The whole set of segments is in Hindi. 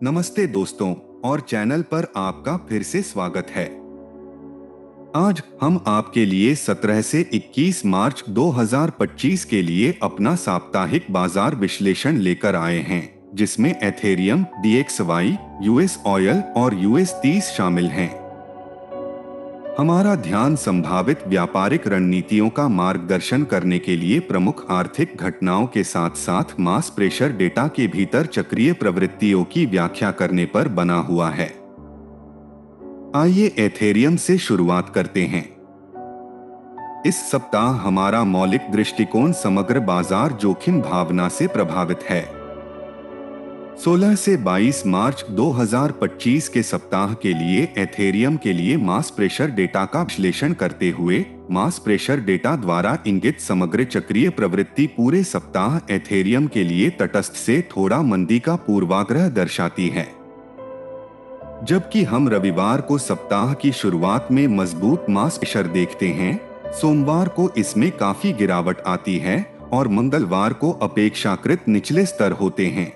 नमस्ते दोस्तों और चैनल पर आपका फिर से स्वागत है। आज हम आपके लिए 17 से 21 मार्च 2025 के लिए अपना साप्ताहिक बाजार विश्लेषण लेकर आए हैं, जिसमें एथेरियम, DXY, यूएस ऑयल और US30 शामिल हैं। हमारा ध्यान संभावित व्यापारिक रणनीतियों का मार्गदर्शन करने के लिए प्रमुख आर्थिक घटनाओं के साथ साथ मास प्रेशर डेटा के भीतर चक्रीय प्रवृत्तियों की व्याख्या करने पर बना हुआ है। आइए एथेरियम से शुरुआत करते हैं। इस सप्ताह हमारा मौलिक दृष्टिकोण समग्र बाजार जोखिम भावना से प्रभावित है। 16 से 22 मार्च 2025 के सप्ताह के लिए एथेरियम के लिए मास प्रेशर डेटा का विश्लेषण करते हुए मास प्रेशर डेटा द्वारा इंगित समग्र चक्रीय प्रवृत्ति पूरे सप्ताह एथेरियम के लिए तटस्थ से थोड़ा मंदी का पूर्वाग्रह दर्शाती है। जबकि हम रविवार को सप्ताह की शुरुआत में मजबूत मास प्रेशर देखते हैं, सोमवार को इसमें काफी गिरावट आती है और मंगलवार को अपेक्षाकृत निचले स्तर होते हैं।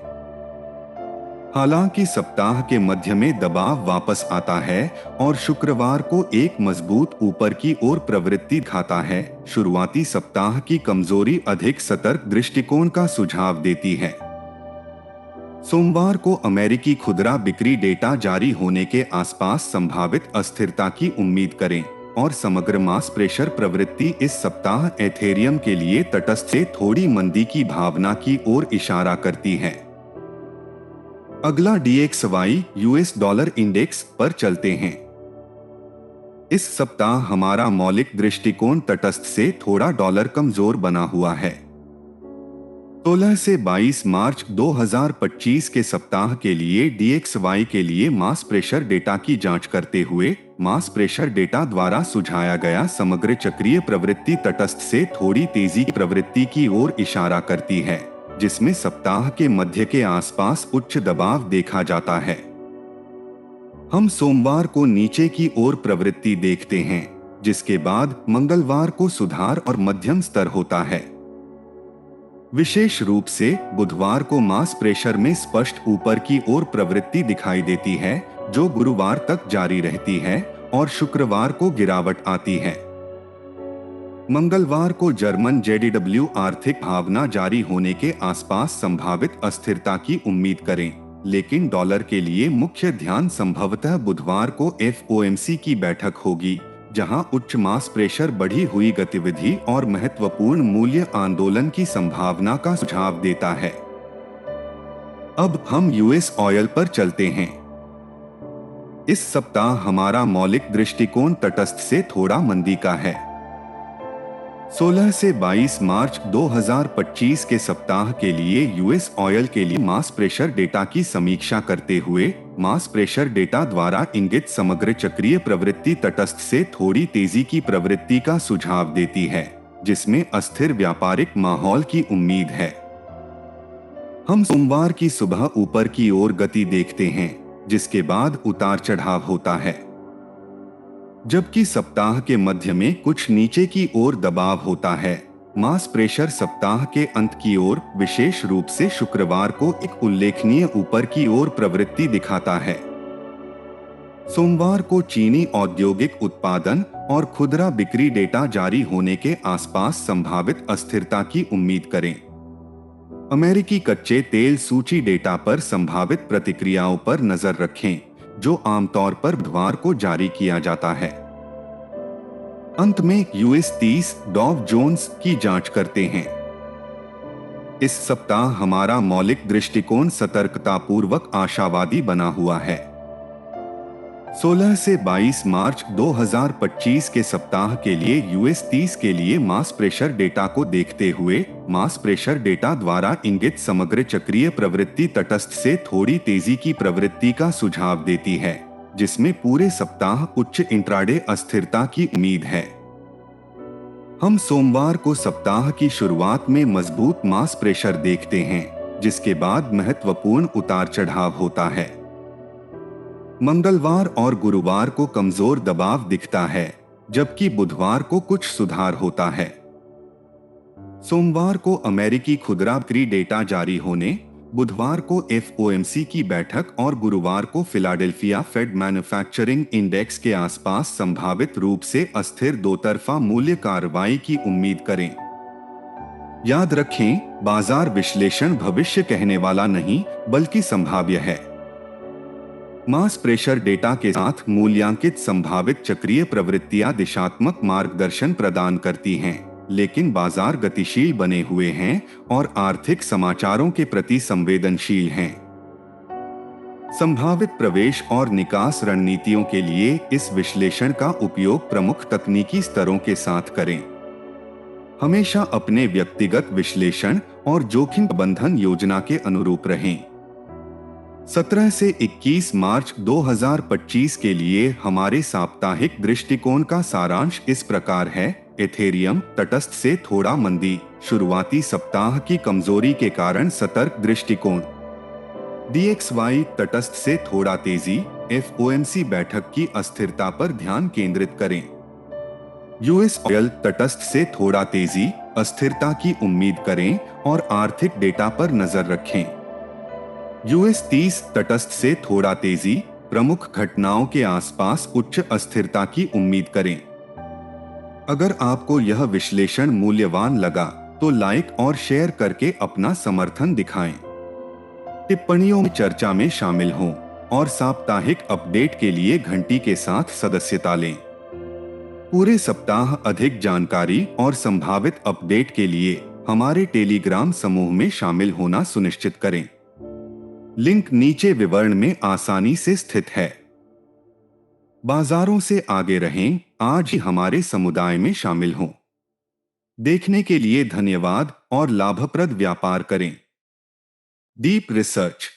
हालांकि सप्ताह के मध्य में दबाव वापस आता है और शुक्रवार को एक मजबूत ऊपर की ओर प्रवृत्ति दिखाता है। शुरुआती सप्ताह की कमजोरी अधिक सतर्क दृष्टिकोण का सुझाव देती है। सोमवार को अमेरिकी खुदरा बिक्री डेटा जारी होने के आसपास संभावित अस्थिरता की उम्मीद करें और समग्र मास प्रेशर प्रवृत्ति इस सप्ताह एथेरियम के लिए तटस्थ से थोड़ी मंदी की भावना की ओर इशारा करती है। अगला DXY यूएस डॉलर इंडेक्स पर चलते हैं। इस सप्ताह हमारा मौलिक दृष्टिकोण तटस्थ से थोड़ा डॉलर कमजोर बना हुआ है। 16 से 22 मार्च 2025 के सप्ताह के लिए DXY के लिए मास प्रेशर डेटा की जांच करते हुए मास प्रेशर डेटा द्वारा सुझाया गया समग्र चक्रीय प्रवृत्ति तटस्थ से थोड़ी तेजी की प्रवृत्ति की ओर इशारा करती है, जिसमें सप्ताह के मध्य के आसपास उच्च दबाव देखा जाता है। हम सोमवार को नीचे की ओर प्रवृत्ति देखते हैं, जिसके बाद मंगलवार को सुधार और मध्यम स्तर होता है। विशेष रूप से बुधवार को मास प्रेशर में स्पष्ट ऊपर की ओर प्रवृत्ति दिखाई देती है, जो गुरुवार तक जारी रहती है और शुक्रवार को गिरावट आती है। मंगलवार को जर्मन JDW आर्थिक भावना जारी होने के आसपास संभावित अस्थिरता की उम्मीद करें, लेकिन डॉलर के लिए मुख्य ध्यान संभवतः बुधवार को FOMC की बैठक होगी, जहां उच्च मास प्रेशर बढ़ी हुई गतिविधि और महत्वपूर्ण मूल्य आंदोलन की संभावना का सुझाव देता है। अब हम यूएस ऑयल पर चलते हैं। इस सप्ताह हमारा मौलिक दृष्टिकोण तटस्थ से थोड़ा मंदी का है। 16 से 22 मार्च 2025 के सप्ताह के लिए यूएस ऑयल के लिए मास प्रेशर डेटा की समीक्षा करते हुए मास प्रेशर डेटा द्वारा इंगित समग्र चक्रीय प्रवृत्ति तटस्थ से थोड़ी तेजी की प्रवृत्ति का सुझाव देती है, जिसमें अस्थिर व्यापारिक माहौल की उम्मीद है। हम सोमवार की सुबह ऊपर की ओर गति देखते हैं, जिसके बाद उतार चढ़ाव होता है, जबकि सप्ताह के मध्य में कुछ नीचे की ओर दबाव होता है। मास प्रेशर सप्ताह के अंत की ओर विशेष रूप से शुक्रवार को एक उल्लेखनीय ऊपर की ओर प्रवृत्ति दिखाता है। सोमवार को चीनी औद्योगिक उत्पादन और खुदरा बिक्री डेटा जारी होने के आसपास संभावित अस्थिरता की उम्मीद करें। अमेरिकी कच्चे तेल सूची डेटा पर संभावित प्रतिक्रियाओं पर नजर रखें, जो आमतौर पर बुधवार को जारी किया जाता है। अंत में US30 डॉव जोन्स की जांच करते हैं। इस सप्ताह हमारा मौलिक दृष्टिकोण सतर्कतापूर्वक आशावादी बना हुआ है। 16 से 22 मार्च 2025 के सप्ताह के लिए US30 के लिए मास प्रेशर डेटा को देखते हुए मास प्रेशर डेटा द्वारा इंगित समग्र चक्रीय प्रवृत्ति तटस्थ से थोड़ी तेजी की प्रवृत्ति का सुझाव देती है, जिसमें पूरे सप्ताह उच्च इंट्राडे अस्थिरता की उम्मीद है। हम सोमवार को सप्ताह की शुरुआत में मजबूत मास प्रेशर देखते हैं, जिसके बाद महत्वपूर्ण उतार चढ़ाव होता है। मंगलवार और गुरुवार को कमजोर दबाव दिखता है, जबकि बुधवार को कुछ सुधार होता है। सोमवार को अमेरिकी खुदरा बिक्री डेटा जारी होने बुधवार को एफओएमसी की बैठक और गुरुवार को फिलाडेल्फिया फेड मैन्युफैक्चरिंग इंडेक्स के आसपास संभावित रूप से अस्थिर दोतरफा मूल्य कार्रवाई की उम्मीद करें। याद रखें, बाजार विश्लेषण भविष्य कहने वाला नहीं बल्कि संभाव्य है। मास प्रेशर डेटा के साथ मूल्यांकित संभावित चक्रीय प्रवृत्तियां दिशात्मक मार्गदर्शन प्रदान करती हैं, लेकिन बाजार गतिशील बने हुए हैं और आर्थिक समाचारों के प्रति संवेदनशील हैं। संभावित प्रवेश और निकास रणनीतियों के लिए इस विश्लेषण का उपयोग प्रमुख तकनीकी स्तरों के साथ करें। हमेशा अपने व्यक्तिगत विश्लेषण और जोखिम प्रबंधन योजना के अनुरूप रहें। 17 से 21 मार्च 2025 के लिए हमारे साप्ताहिक दृष्टिकोण का सारांश इस प्रकार है। एथेरियम तटस्थ से थोड़ा मंदी, शुरुआती सप्ताह की कमजोरी के कारण सतर्क दृष्टिकोण। DXY तटस्थ से थोड़ा तेजी, FOMC बैठक की अस्थिरता पर ध्यान केंद्रित करें। US ऑयल तटस्थ से थोड़ा तेजी, अस्थिरता की उम्मीद करें और आर्थिक डेटा पर नजर रखें। US 30 तटस्थ से थोड़ा तेजी, प्रमुख घटनाओं के आसपास उच्च अस्थिरता की उम्मीद करें। अगर आपको यह विश्लेषण मूल्यवान लगा तो लाइक और शेयर करके अपना समर्थन दिखाएं। टिप्पणियों में चर्चा में शामिल हों और साप्ताहिक अपडेट के लिए घंटी के साथ सदस्यता लें। पूरे सप्ताह अधिक जानकारी और संभावित अपडेट के लिए हमारे टेलीग्राम समूह में शामिल होना सुनिश्चित करें। लिंक नीचे विवरण में आसानी से स्थित है। बाजारों से आगे रहें, आज ही हमारे समुदाय में शामिल हों। देखने के लिए धन्यवाद और लाभप्रद व्यापार करें। Deep research.